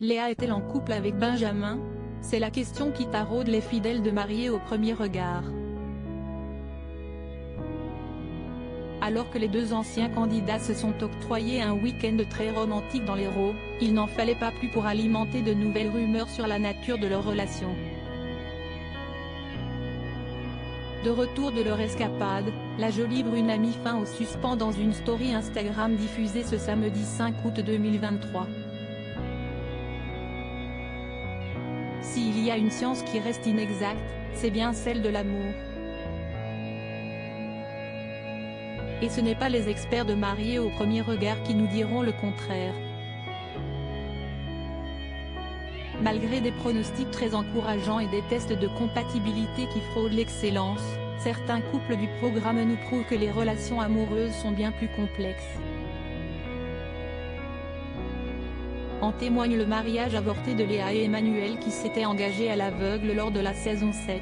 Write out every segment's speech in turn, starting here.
Léa est-elle en couple avec Benjamin? C'est la question qui taraude les fidèles de Mariés au premier regard. Alors que les deux anciens candidats se sont octroyés un week-end très romantique dans l'Hérault, il n'en fallait pas plus pour alimenter de nouvelles rumeurs sur la nature de leur relation. De retour de leur escapade, la jolie brune a mis fin au suspens dans une story Instagram diffusée ce samedi 5 août 2023. S'il y a une science qui reste inexacte, c'est bien celle de l'amour. Et ce n'est pas les experts de Mariés au premier regard qui nous diront le contraire. Malgré des pronostics très encourageants et des tests de compatibilité qui fraudent l'excellence, certains couples du programme nous prouvent que les relations amoureuses sont bien plus complexes. En témoigne le mariage avorté de Léa et Emmanuel qui s'étaient engagés à l'aveugle lors de la saison 7.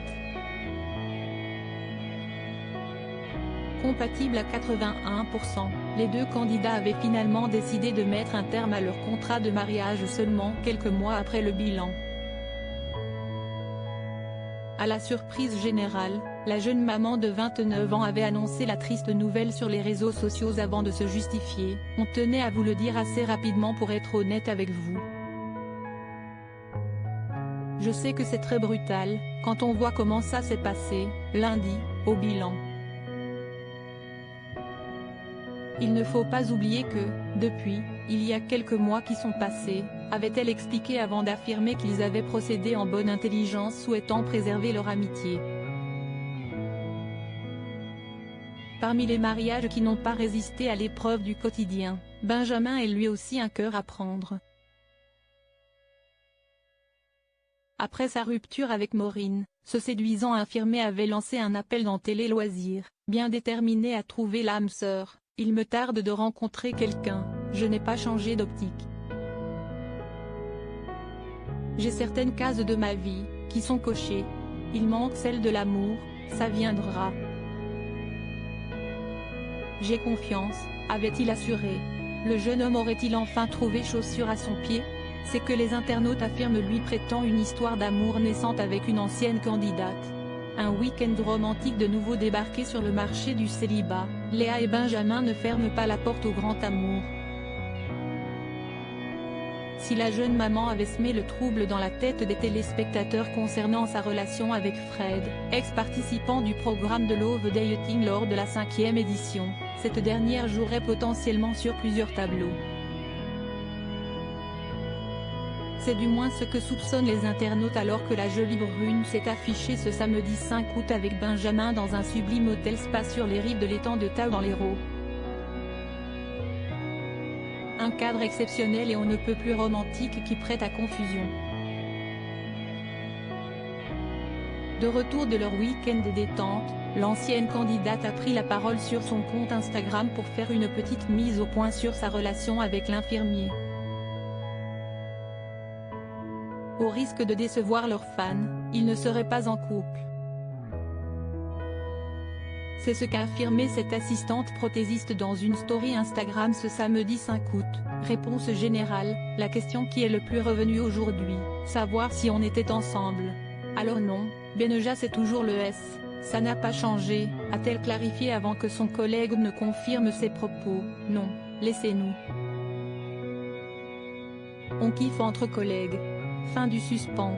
Compatibles à 81%, les deux candidats avaient finalement décidé de mettre un terme à leur contrat de mariage seulement quelques mois après le bilan. À la surprise générale, la jeune maman de 29 ans avait annoncé la triste nouvelle sur les réseaux sociaux avant de se justifier. « On tenait à vous le dire assez rapidement pour être honnête avec vous. Je sais que c'est très brutal, quand on voit comment ça s'est passé, lundi, au bilan. Il ne faut pas oublier que, depuis, il y a quelques mois qui sont passés, avait-elle expliqué avant d'affirmer qu'ils avaient procédé en bonne intelligence souhaitant préserver leur amitié. Parmi les mariages qui n'ont pas résisté à l'épreuve du quotidien, Benjamin est lui aussi un cœur à prendre. Après sa rupture avec Maureen, ce séduisant infirmier avait lancé un appel dans Télé Loisirs, bien déterminé à trouver l'âme sœur. Il me tarde de rencontrer quelqu'un, je n'ai pas changé d'optique. J'ai certaines cases de ma vie, qui sont cochées. Il manque celle de l'amour, ça viendra. J'ai confiance, avait-il assuré. Le jeune homme aurait-il enfin trouvé chaussure à son pied? C'est que les internautes affirment lui prêtant une histoire d'amour naissante avec une ancienne candidate. Un week-end romantique de nouveau débarqué sur le marché du célibat, Léa et Benjamin ne ferment pas la porte au grand amour. Si la jeune maman avait semé le trouble dans la tête des téléspectateurs concernant sa relation avec Fred, ex-participant du programme de Love Dating lors de la 5e édition, cette dernière jouerait potentiellement sur plusieurs tableaux. C'est du moins ce que soupçonnent les internautes alors que la jolie brune s'est affichée ce samedi 5 août avec Benjamin dans un sublime hôtel spa sur les rives de l'étang de Thao dans l'Hérault. Un cadre exceptionnel et on ne peut plus romantique qui prête à confusion. De retour de leur week-end détente, l'ancienne candidate a pris la parole sur son compte Instagram pour faire une petite mise au point sur sa relation avec l'infirmier. Au risque de décevoir leurs fans, ils ne seraient pas en couple. C'est ce qu'a affirmé cette assistante prothésiste dans une story Instagram ce samedi 5 août. Réponse générale, la question qui est le plus revenue aujourd'hui, savoir si on était ensemble. Alors non, Benja c'est toujours le S, ça n'a pas changé, a-t-elle clarifié avant que son collègue ne confirme ses propos. Non, laissez-nous. On kiffe entre collègues. Fin du suspens.